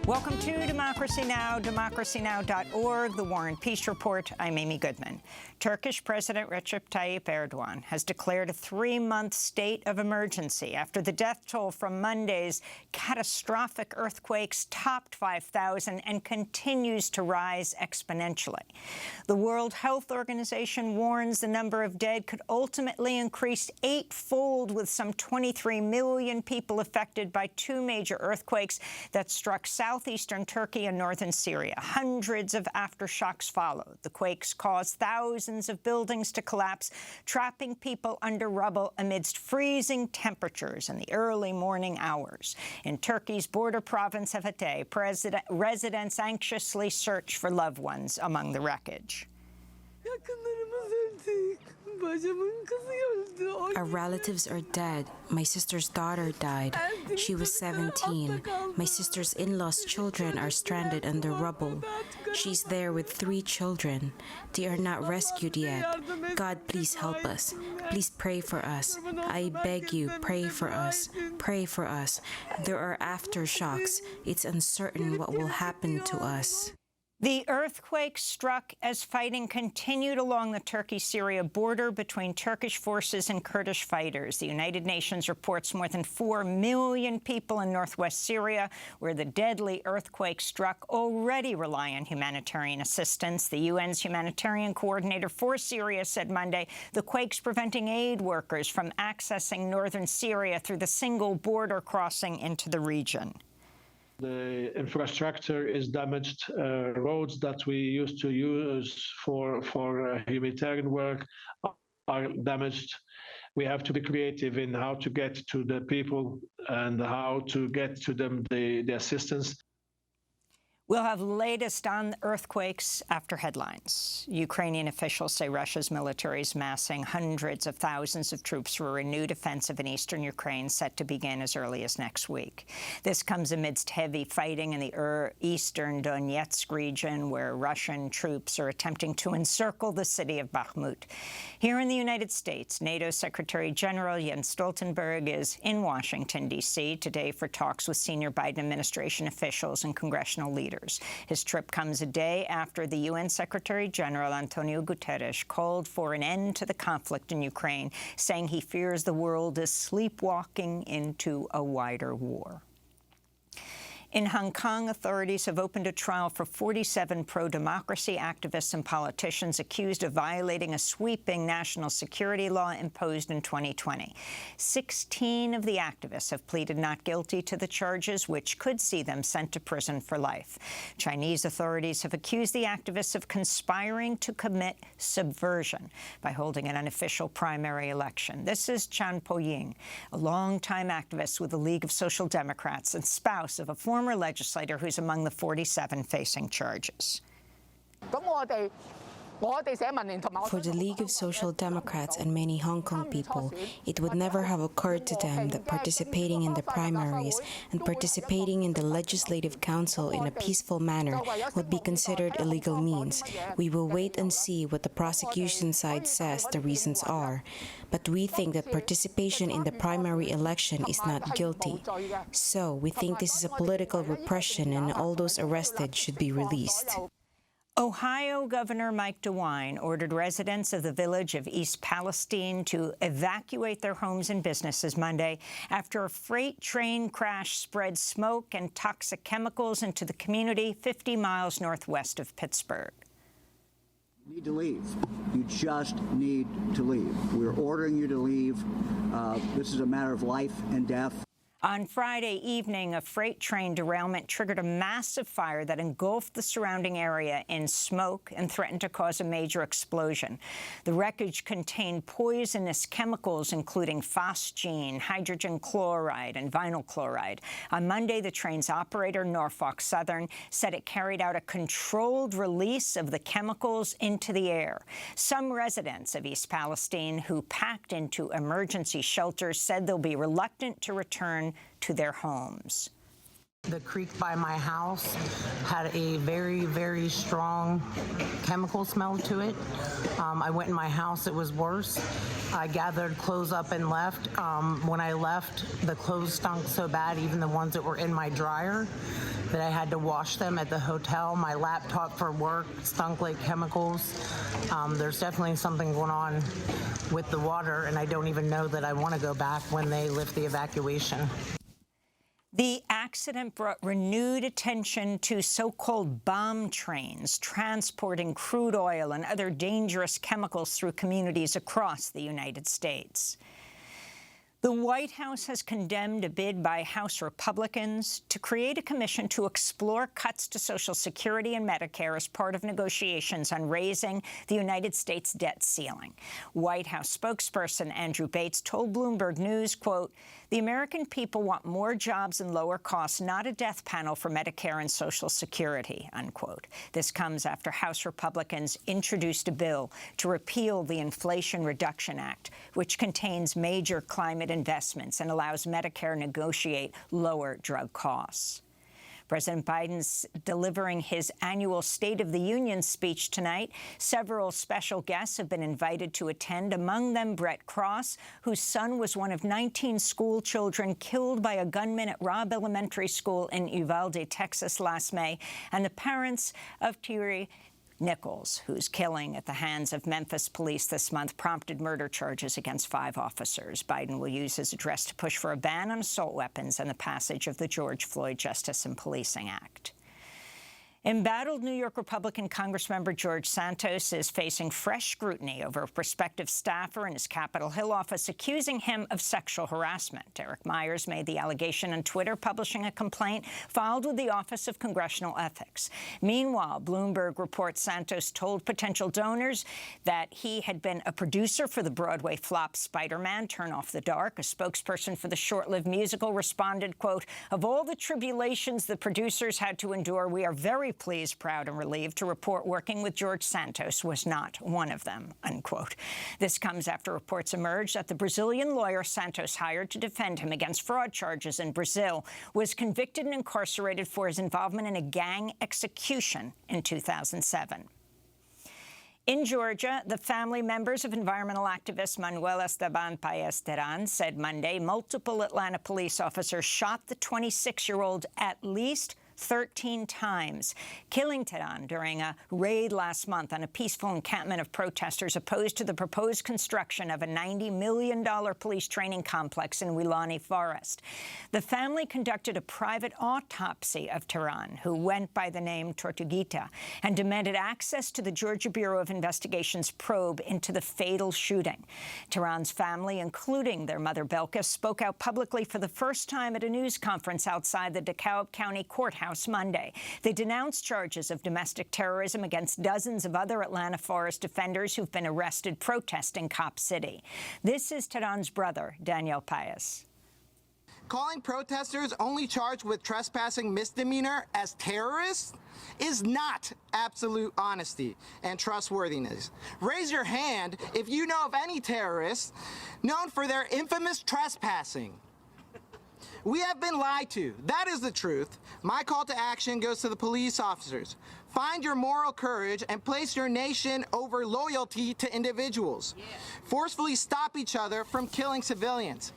Welcome to Democracy Now!, democracynow.org, The War and Peace Report. I'm Amy Goodman. Turkish President Recep Tayyip Erdogan has declared a 3-month state of emergency after the death toll from Monday's catastrophic earthquakes topped 5,000 and continues to rise exponentially. The World Health Organization warns the number of dead could ultimately increase 8-fold, with some 23 million people affected by 2 major earthquakes that struck southeastern Turkey and northern Syria. Hundreds of aftershocks followed. The quakes caused thousands of buildings to collapse, trapping people under rubble amidst freezing temperatures in the early morning hours. In Turkey's border province of Hatay, residents anxiously search for loved ones among the wreckage. Our relatives are dead. My sister's daughter died. She was 17. My sister's in-laws' children are stranded under rubble. She's there with 3 children. They are not rescued yet. God, please help us. Please pray for us. I beg you, pray for us. Pray for us. There are aftershocks. It's uncertain what will happen to us. The earthquake struck as fighting continued along the Turkey-Syria border between Turkish forces and Kurdish fighters. The United Nations reports more than 4 million people in northwest Syria, where the deadly earthquake struck, already rely on humanitarian assistance. The UN's humanitarian coordinator for Syria said Monday the quake's preventing aid workers from accessing northern Syria through the single border crossing into the region. The infrastructure is damaged. Roads that we used to use for humanitarian work are damaged. We have to be creative in how to get to the people and how to get to them the assistance. We'll have the latest on earthquakes after headlines. Ukrainian officials say Russia's military is massing hundreds of thousands of troops for a renewed offensive in eastern Ukraine, set to begin as early as next week. This comes amidst heavy fighting in the eastern Donetsk region, where Russian troops are attempting to encircle the city of Bakhmut. Here in the United States, NATO Secretary General Jens Stoltenberg is in Washington, D.C. today for talks with senior Biden administration officials and congressional leaders. His trip comes a day after the UN Secretary General Antonio Guterres called for an end to the conflict in Ukraine, saying he fears the world is sleepwalking into a wider war. In Hong Kong, authorities have opened a trial for 47 pro-democracy activists and politicians accused of violating a sweeping national security law imposed in 2020. 16 of the activists have pleaded not guilty to the charges, which could see them sent to prison for life. Chinese authorities have accused the activists of conspiring to commit subversion by holding an unofficial primary election. This is Chan Po-ying, a longtime activist with the League of Social Democrats and spouse of a former legislator who's among the 47 facing charges. For the League of Social Democrats and many Hong Kong people, it would never have occurred to them that participating in the primaries and participating in the Legislative Council in a peaceful manner would be considered illegal means. We will wait and see what the prosecution side says the reasons are. But we think that participation in the primary election is not guilty. So we think this is a political repression and all those arrested should be released. Ohio Governor Mike DeWine ordered residents of the village of East Palestine to evacuate their homes and businesses Monday after a freight train crash spread smoke and toxic chemicals into the community 50 miles northwest of Pittsburgh. You need to leave. You just need to leave. We're ordering you to leave. This is a matter of life and death. On Friday evening, a freight train derailment triggered a massive fire that engulfed the surrounding area in smoke and threatened to cause a major explosion. The wreckage contained poisonous chemicals, including phosgene, hydrogen chloride, and vinyl chloride. On Monday, the train's operator, Norfolk Southern, said it carried out a controlled release of the chemicals into the air. Some residents of East Palestine who packed into emergency shelters said they'll be reluctant to return to their homes. The creek by my house had a very, very strong chemical smell to it. I went in my house, it was worse. I gathered clothes up and left. When I left, the clothes stunk so bad, even the ones that were in my dryer. that I had to wash them at the hotel. My laptop for work stunk like chemicals. There's definitely something going on with the water, and I don't even know that I want to go back when they lift the evacuation. The accident brought renewed attention to so-called bomb trains transporting crude oil and other dangerous chemicals through communities across the United States. The White House has condemned a bid by House Republicans to create a commission to explore cuts to Social Security and Medicare as part of negotiations on raising the United States debt ceiling. White House spokesperson Andrew Bates told Bloomberg News, quote, "The American people want more jobs and lower costs, not a death panel for Medicare and Social Security," unquote. This comes after House Republicans introduced a bill to repeal the Inflation Reduction Act, which contains major climate investments and allows Medicare to negotiate lower drug costs. President Biden's delivering his annual State of the Union speech tonight. Several special guests have been invited to attend, among them Brett Cross, whose son was one of 19 school children killed by a gunman at Robb Elementary School in Uvalde, Texas last May, and the parents of Tyre Nichols, whose killing at the hands of Memphis police this month prompted murder charges against 5 officers. Biden will use his address to push for a ban on assault weapons and the passage of the George Floyd Justice and Policing Act. Embattled New York Republican Congressmember George Santos is facing fresh scrutiny over a prospective staffer in his Capitol Hill office accusing him of sexual harassment. Eric Myers made the allegation on Twitter, publishing a complaint filed with the Office of Congressional Ethics. Meanwhile, Bloomberg reports Santos told potential donors that he had been a producer for the Broadway flop Spider-Man: Turn Off the Dark. A spokesperson for the short-lived musical responded, quote, "Of all the tribulations the producers had to endure, we are very pleased, proud, and relieved to report working with George Santos was not one of them," unquote. This comes after reports emerged that the Brazilian lawyer Santos hired to defend him against fraud charges in Brazil was convicted and incarcerated for his involvement in a gang execution in 2007. In Georgia, the family members of environmental activist Manuel Esteban Paez Terán said Monday multiple Atlanta police officers shot the 26-year-old at least 13 times, killing Terán during a raid last month on a peaceful encampment of protesters opposed to the proposed construction of a $90 million police training complex in Wilani Forest. The family conducted a private autopsy of Terán, who went by the name Tortuguita, and demanded access to the Georgia Bureau of Investigation's probe into the fatal shooting. Terán's family, including their mother Belkis, spoke out publicly for the first time at a news conference outside the DeKalb County Courthouse Monday. They denounced charges of domestic terrorism against dozens of other Atlanta forest defenders who've been arrested protesting Cop City. This is Terán's brother, Daniel Paez. Calling protesters only charged with trespassing misdemeanor as terrorists is not absolute honesty and trustworthiness. Raise your hand if you know of any terrorists known for their infamous trespassing. We have been lied to. That is the truth. My call to action goes to the police officers. Find your moral courage and place your nation over loyalty to individuals. Forcefully stop each other from killing civilians.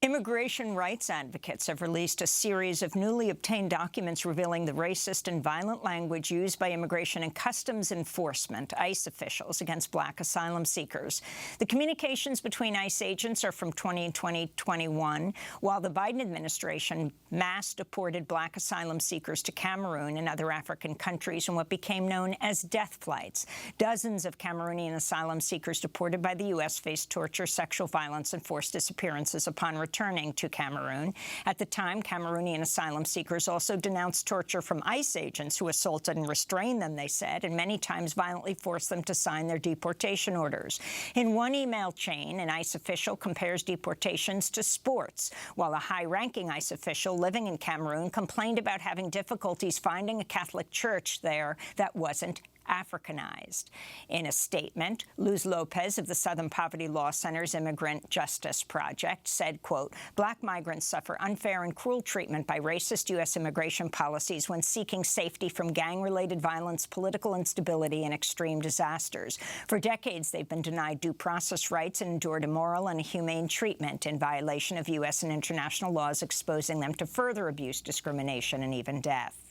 Immigration rights advocates have released a series of newly obtained documents revealing the racist and violent language used by Immigration and Customs Enforcement, ICE officials, against black asylum seekers. The communications between ICE agents are from 2020-21, while the Biden administration mass deported black asylum seekers to Cameroon and other African countries in what became known as death flights. Dozens of Cameroonian asylum seekers deported by the U.S. faced torture, sexual violence, and forced disappearances upon returning to Cameroon. At the time, Cameroonian asylum seekers also denounced torture from ICE agents who assaulted and restrained them, they said, and many times violently forced them to sign their deportation orders. In one email chain, an ICE official compares deportations to sports, while a high-ranking ICE official living in Cameroon complained about having difficulties finding a Catholic church there that wasn't Africanized. In a statement, Luz Lopez of the Southern Poverty Law Center's Immigrant Justice Project said, quote, "Black migrants suffer unfair and cruel treatment by racist U.S. immigration policies when seeking safety from gang-related violence, political instability, and extreme disasters. For decades, they've been denied due process rights and endured immoral and inhumane treatment in violation of U.S. and international laws, exposing them to further abuse, discrimination, and even death."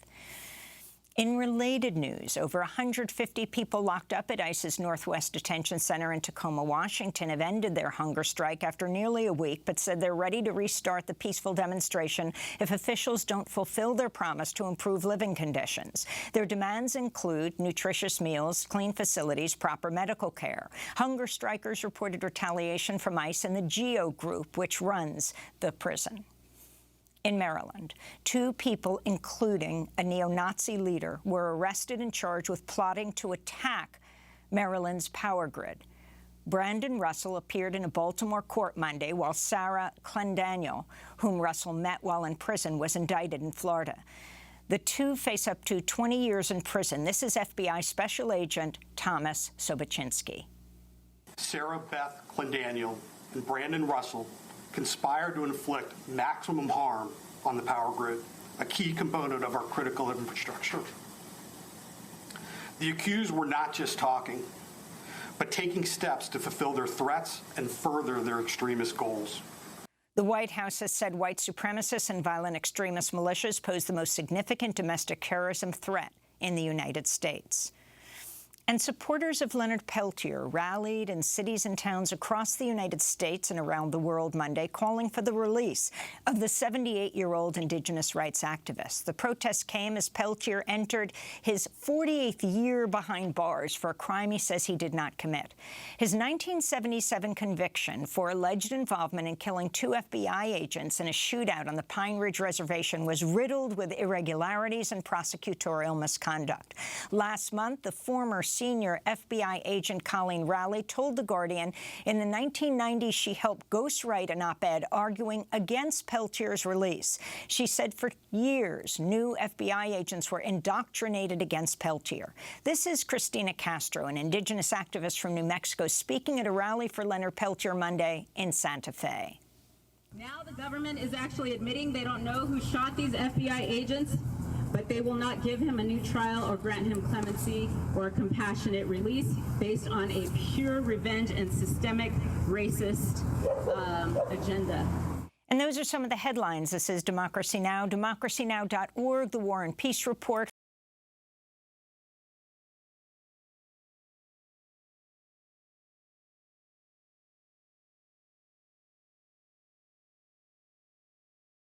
In related news, over 150 people locked up at ICE's Northwest Detention Center in Tacoma, Washington, have ended their hunger strike after nearly a week, but said they're ready to restart the peaceful demonstration if officials don't fulfill their promise to improve living conditions. Their demands include nutritious meals, clean facilities, proper medical care. Hunger strikers reported retaliation from ICE and the GEO Group, which runs the prison. In Maryland, 2 people, including a neo-Nazi leader, were arrested and charged with plotting to attack Maryland's power grid. Brandon Russell appeared in a Baltimore court Monday, while Sarah Clendaniel, whom Russell met while in prison, was indicted in Florida. The 2 face up to 20 years in prison. This is FBI Special Agent Thomas Sobaczynski. Sarah Beth Clendaniel and Brandon Russell conspired to inflict maximum harm on the power grid, a key component of our critical infrastructure. The accused were not just talking, but taking steps to fulfill their threats and further their extremist goals. The White House has said white supremacists and violent extremist militias pose the most significant domestic terrorism threat in the United States. And supporters of Leonard Peltier rallied in cities and towns across the United States and around the world Monday, calling for the release of the 78-year-old Indigenous rights activist. The protest came as Peltier entered his 48th year behind bars for a crime he says he did not commit. His 1977 conviction for alleged involvement in killing 2 FBI agents in a shootout on the Pine Ridge Reservation was riddled with irregularities and prosecutorial misconduct. Last month, the former senior FBI agent Colleen Rowley told The Guardian in the 1990s she helped ghostwrite an op-ed arguing against Peltier's release. She said for years, new FBI agents were indoctrinated against Peltier. This is Christina Castro, an indigenous activist from New Mexico, speaking at a rally for Leonard Peltier Monday in Santa Fe. Now the government is actually admitting they don't know who shot these FBI agents, but they will not give him a new trial or grant him clemency or a compassionate release based on a pure revenge and systemic racist agenda. And those are some of the headlines. This is Democracy Now!, democracynow.org, The War and Peace Report.